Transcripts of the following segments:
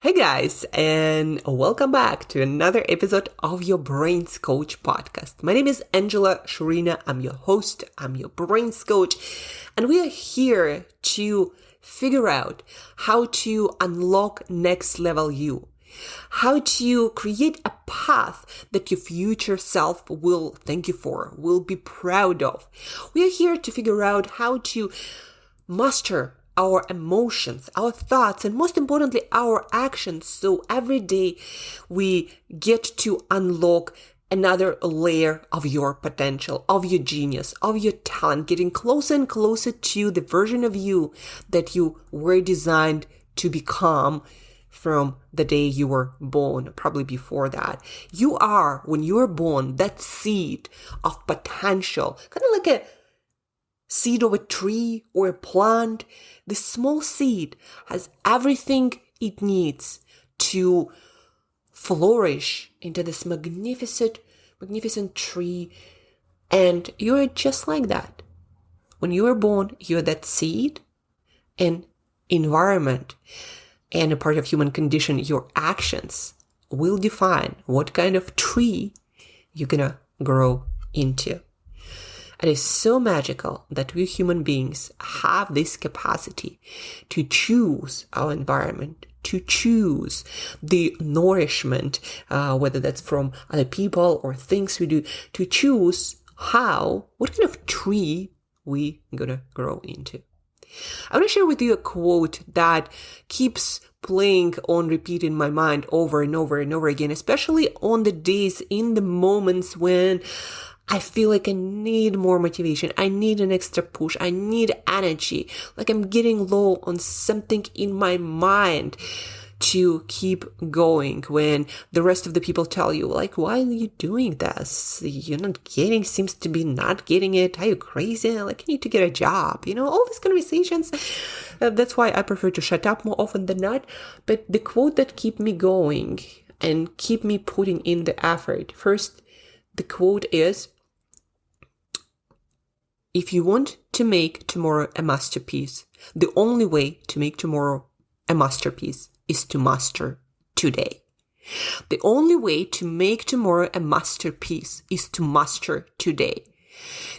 Hey guys, and welcome back to another episode of your Brains Coach podcast. My name is Angela Shurina. I'm your host. I'm your Brains Coach. And we are here to figure out how to unlock next level you. How to create a path that your future self will thank you for, will be proud of. We are here to figure out how to master our emotions, our thoughts, and most importantly, our actions. So every day we get to unlock another layer of your potential, of your genius, of your talent, getting closer and closer to the version of you that you were designed to become from the day you were born, probably before that. You are, when you were born, that seed of potential, kind of like a seed of a tree or a plant. The small seed has everything it needs to flourish into this magnificent tree. And you're just like that. When you were born, you're that seed, and environment and a part of human condition, your actions will define what kind of tree you're gonna grow into. It is so magical that we human beings have this capacity to choose our environment, to choose the nourishment, whether that's from other people or things we do, to choose what kind of tree we gonna grow into. I want to share with you a quote that keeps playing on repeat in my mind over and over and over again, especially on the days, in the moments when I feel like I need more motivation. I need an extra push. I need energy. Like I'm getting low on something in my mind to keep going when the rest of the people tell you, like, why are you doing this? You're not getting, seems to be not getting it. Are you crazy? Like, you need to get a job. All these conversations. That's why I prefer to shut up more often than not. But the quote that keep me going and keep me putting in the effort. First, the quote is, if you want to make tomorrow a masterpiece, the only way to make tomorrow a masterpiece is to master today. The only way to make tomorrow a masterpiece is to master today.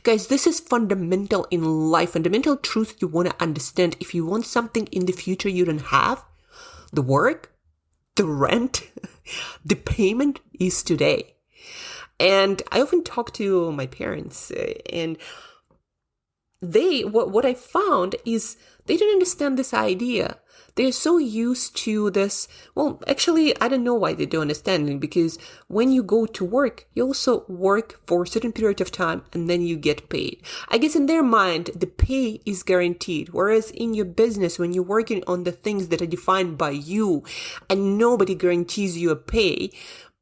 Guys, this is fundamental in life, fundamental truth you want to understand. If you want something in the future you don't have, the work, the rent, the payment is today. And I often talk to my parents, and what I found is they don't understand this idea. They're so used to this. Well, actually, I don't know why they don't understand it, because when you go to work, you also work for a certain period of time and then you get paid. I guess in their mind, the pay is guaranteed. Whereas in your business, when you're working on the things that are defined by you and nobody guarantees you a pay,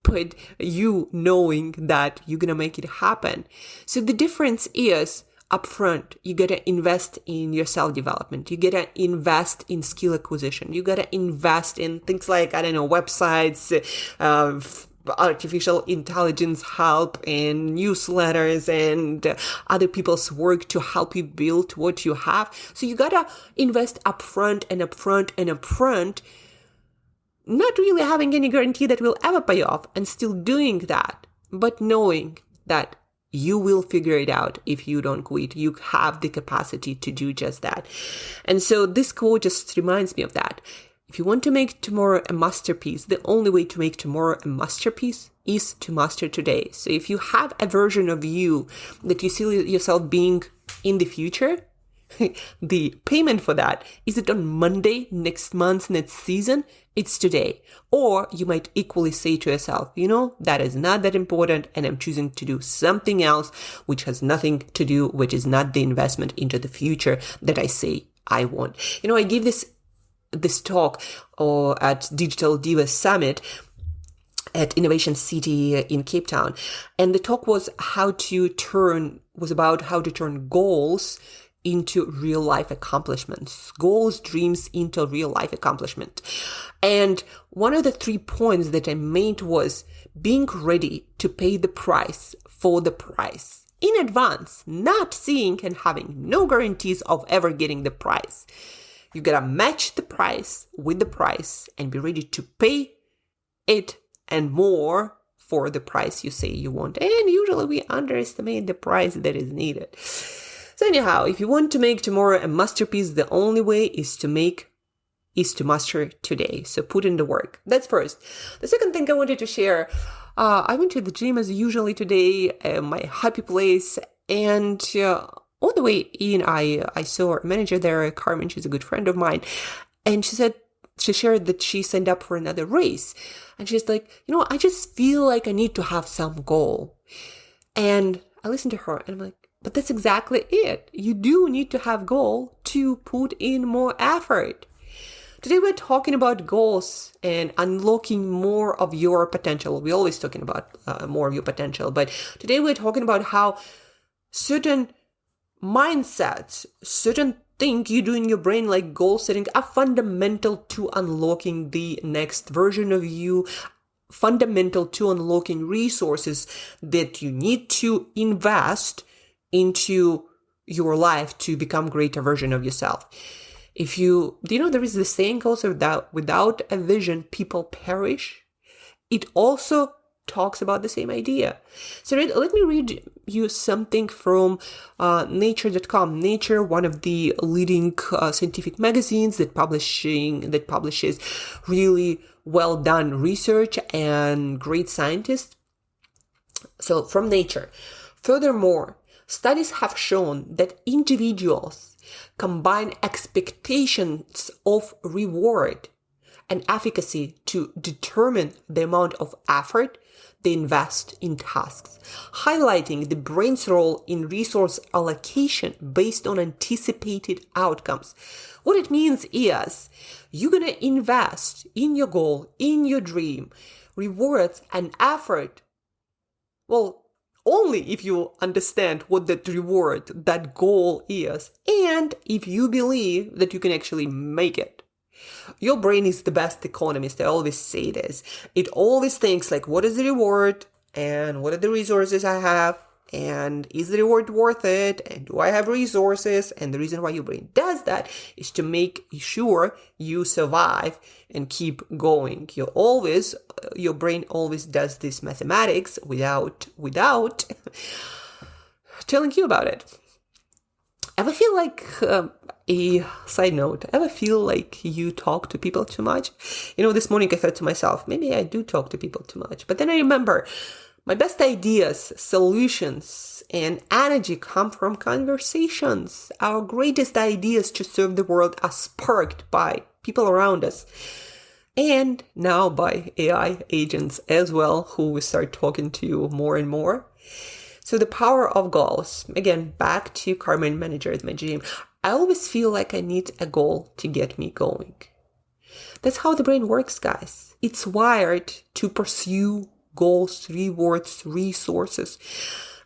but you knowing that you're going to make it happen. So the difference is, upfront, you gotta invest in your self-development. You gotta invest in skill acquisition. You gotta invest in things like, websites, artificial intelligence help, and newsletters, and other people's work to help you build what you have. So you gotta invest upfront, not really having any guarantee that will ever pay off, and still doing that, but knowing that you will figure it out if you don't quit. You have the capacity to do just that. And so this quote just reminds me of that. If you want to make tomorrow a masterpiece, the only way to make tomorrow a masterpiece is to master today. So if you have a version of you that you see yourself being in the future, the payment for that, is it on Monday, next month, next season? It's today. Or you might equally say to yourself, that is not that important, and I'm choosing to do something else which has nothing to do, which is not the investment into the future that I say I want. I gave this talk at Digital Divas Summit at Innovation City in Cape Town. And the talk was about how to turn goals into real life accomplishments, goals, dreams into real life accomplishment. And one of the 3 points that I made was being ready to pay the price for the price in advance, not seeing and having no guarantees of ever getting the price. You gotta match the price with the price and be ready to pay it and more for the price you say you want. And usually we underestimate the price that is needed. So anyhow, if you want to make tomorrow a masterpiece, the only way is to master today. So put in the work. That's first. The second thing I wanted to share, I went to the gym as usually today, my happy place, and on the way in, I saw our manager there, Carmen. She's a good friend of mine, and she shared that she signed up for another race, and she's like, I just feel like I need to have some goal. And I listened to her, and I'm like, but that's exactly it. You do need to have goal to put in more effort. Today we're talking about goals and unlocking more of your potential. We're always talking about more of your potential, but today we're talking about how certain mindsets, certain things you do in your brain like goal setting are fundamental to unlocking the next version of you, fundamental to unlocking resources that you need to invest into your life to become a greater version of yourself. There is this saying also that without a vision, people perish. It also talks about the same idea. So let me read you something from nature.com. Nature, one of the leading scientific magazines that publishes really well done research and great scientists. So from Nature. Furthermore, studies have shown that individuals combine expectations of reward and efficacy to determine the amount of effort they invest in tasks, highlighting the brain's role in resource allocation based on anticipated outcomes. What it means is you're going to invest in your goal, in your dream, rewards and effort. Well, only if you understand what that reward, that goal is, and if you believe that you can actually make it. Your brain is the best economist. I always say this. It always thinks like, what is the reward? And what are the resources I have? And is the reward worth it? And do I have resources? And the reason why your brain does that is to make sure you survive and keep going. Your brain always does this mathematics without telling you about it. Ever feel like, a side note, ever feel like you talk to people too much? This morning I thought to myself, maybe I do talk to people too much. But then I remember my best ideas, solutions, and energy come from conversations. Our greatest ideas to serve the world are sparked by people around us. And now by AI agents as well, who will start talking to you more and more. So the power of goals. Again, back to Carmen, manager at my gym. I always feel like I need a goal to get me going. That's how the brain works, guys. It's wired to pursue goals, rewards, resources.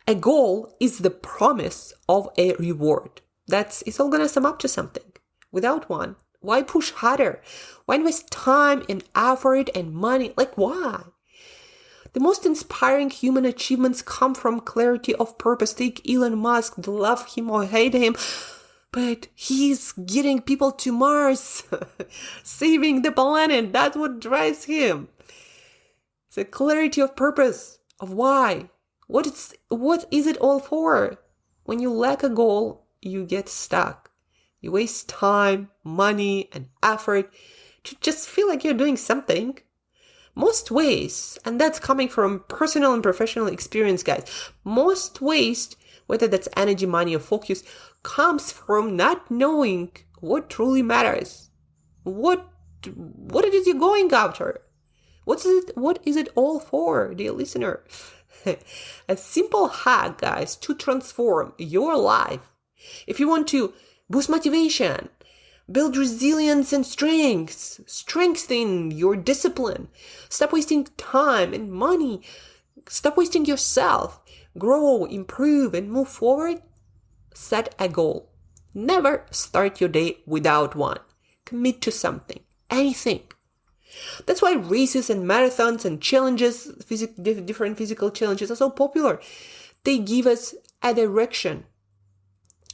A goal is the promise of a reward. It's all going to sum up to something. Without one, why push harder? Why invest time and effort and money? Why? The most inspiring human achievements come from clarity of purpose. Take Elon Musk, love him or hate him, but he's getting people to Mars, saving the planet. That's what drives him. It's a clarity of purpose, of why. What is it all for? When you lack a goal, you get stuck. You waste time, money, and effort to just feel like you're doing something. Most waste, and that's coming from personal and professional experience, guys, most waste, whether that's energy, money, or focus, comes from not knowing what truly matters. What it is you're going after. What is it all for, dear listener? A simple hack, guys, to transform your life. If you want to boost motivation, build resilience and strengthen your discipline, stop wasting time and money, stop wasting yourself, grow, improve, and move forward, set a goal. Never start your day without one. Commit to something, anything. That's why races and marathons and challenges, different physical challenges are so popular. They give us a direction.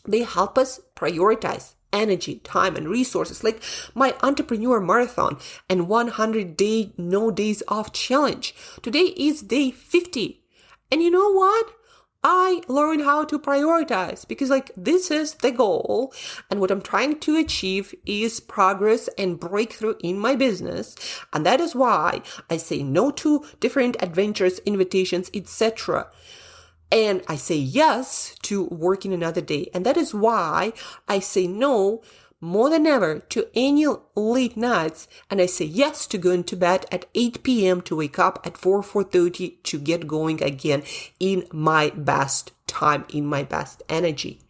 They help us prioritize. energy, time, and resources, like my entrepreneur marathon and 100-day no days off challenge. Today is day 50. And you know what? I learned how to prioritize because this is the goal. And what I'm trying to achieve is progress and breakthrough in my business. And that is why I say no to different adventures, invitations, etc. And I say yes to working another day. And that is why I say no more than ever to any late nights. And I say yes to going to bed at 8 p.m. to wake up at 4:30 to get going again in my best time, in my best energy.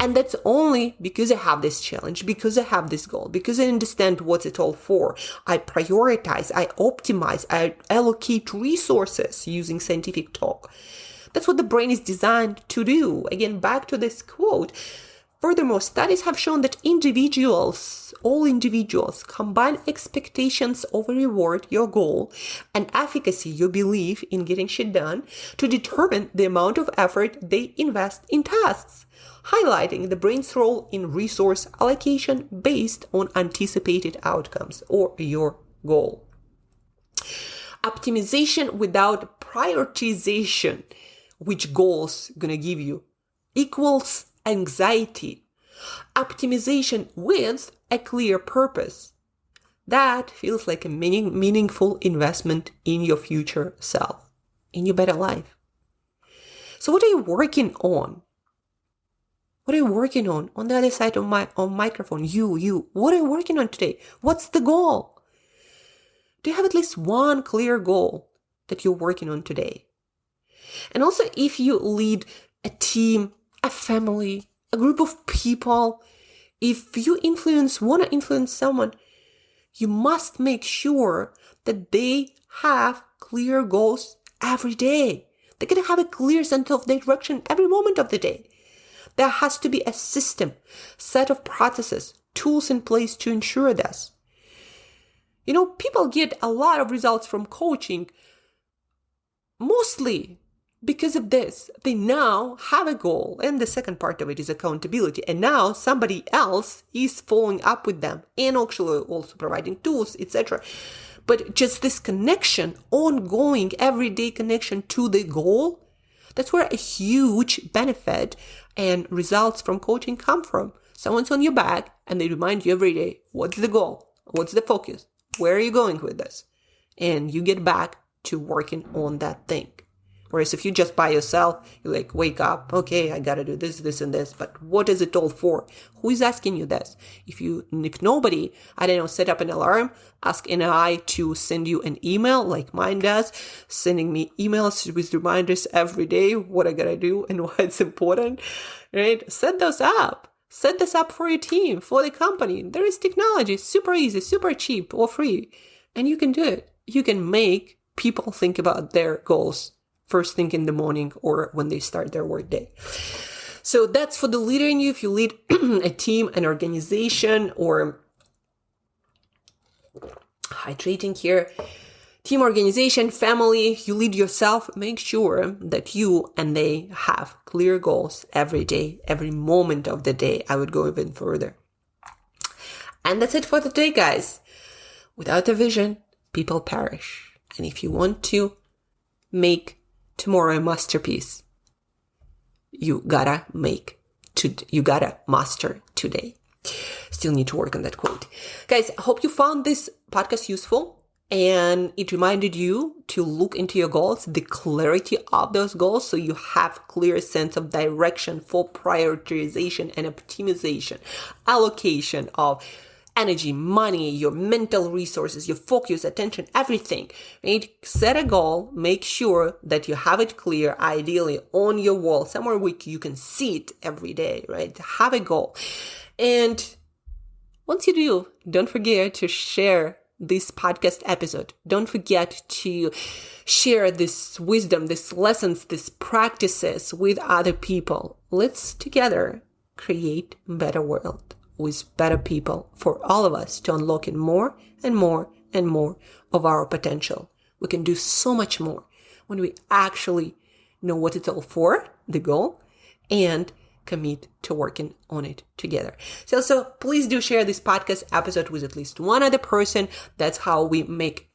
And that's only because I have this challenge, because I have this goal, because I understand what it's all for. I prioritize, I optimize, I allocate resources using scientific talk. That's what the brain is designed to do. Again, back to this quote. Furthermore, studies have shown that all individuals, combine expectations of a reward, your goal, and efficacy, your belief in getting shit done, to determine the amount of effort they invest in tasks, highlighting the brain's role in resource allocation based on anticipated outcomes or your goal. Optimization without prioritization, which goals gonna give you, equals anxiety. Optimization with a clear purpose, that feels like a meaningful investment in your future self, in your better life. So what are you working on? What are you working on the other side of my microphone? You. What are you working on today? What's the goal? Do you have at least one clear goal that you're working on today? And also, if you lead a team, a family, a group of people, if you want to influence someone, you must make sure that they have clear goals every day. They're going to have a clear sense of direction every moment of the day. There has to be a system, set of processes, tools in place to ensure this. People get a lot of results from coaching, mostly because of this. They now have a goal, and the second part of it is accountability. And now somebody else is following up with them and actually also providing tools, etc. But just this connection, ongoing, everyday connection to the goal, that's where a huge benefit and results from coaching come from. Someone's on your back and they remind you every day, what's the goal? What's the focus? Where are you going with this? And you get back to working on that thing. Whereas if you just by yourself, you wake up, okay, I gotta do this, this, and this, but what is it all for? Who is asking you this? If nobody, set up an alarm, ask an AI to send you an email like mine does, sending me emails with reminders every day, what I gotta do and why it's important, right? Set those up. Set this up for your team, for the company. There is technology, super easy, super cheap or free, and you can do it. You can make people think about their goals first thing in the morning or when they start their work day. So that's for the leader in you. If you lead a team, an organization, or hydrating here, team, organization, family, you lead yourself, make sure that you and they have clear goals every day, every moment of the day. I would go even further. And that's it for today, guys. Without a vision, people perish. And if you want to make tomorrow a masterpiece, you gotta master today. Still need to work on that quote. Guys, I hope you found this podcast useful and it reminded you to look into your goals, the clarity of those goals, so you have clear sense of direction for prioritization and optimization, allocation of energy, money, your mental resources, your focus, attention, everything, right? Set a goal, make sure that you have it clear, ideally on your wall, somewhere where you can see it every day, right? Have a goal. And once you do, don't forget to share this podcast episode. Don't forget to share this wisdom, these lessons, these practices with other people. Let's together create a better world with better people for all of us to unlock more and more and more of our potential. We can do so much more when we actually know what it's all for, the goal, and commit to working on it together. So please do share this podcast episode with at least one other person. That's how we make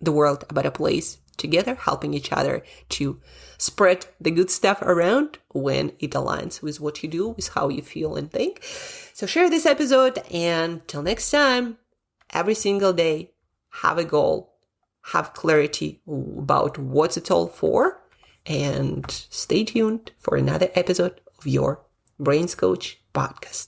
the world a better place together, helping each other to spread the good stuff around when it aligns with what you do, with how you feel and think. So share this episode, and till next time, every single day, have a goal, have clarity about what's it all for, and stay tuned for another episode of your Brains Coach podcast.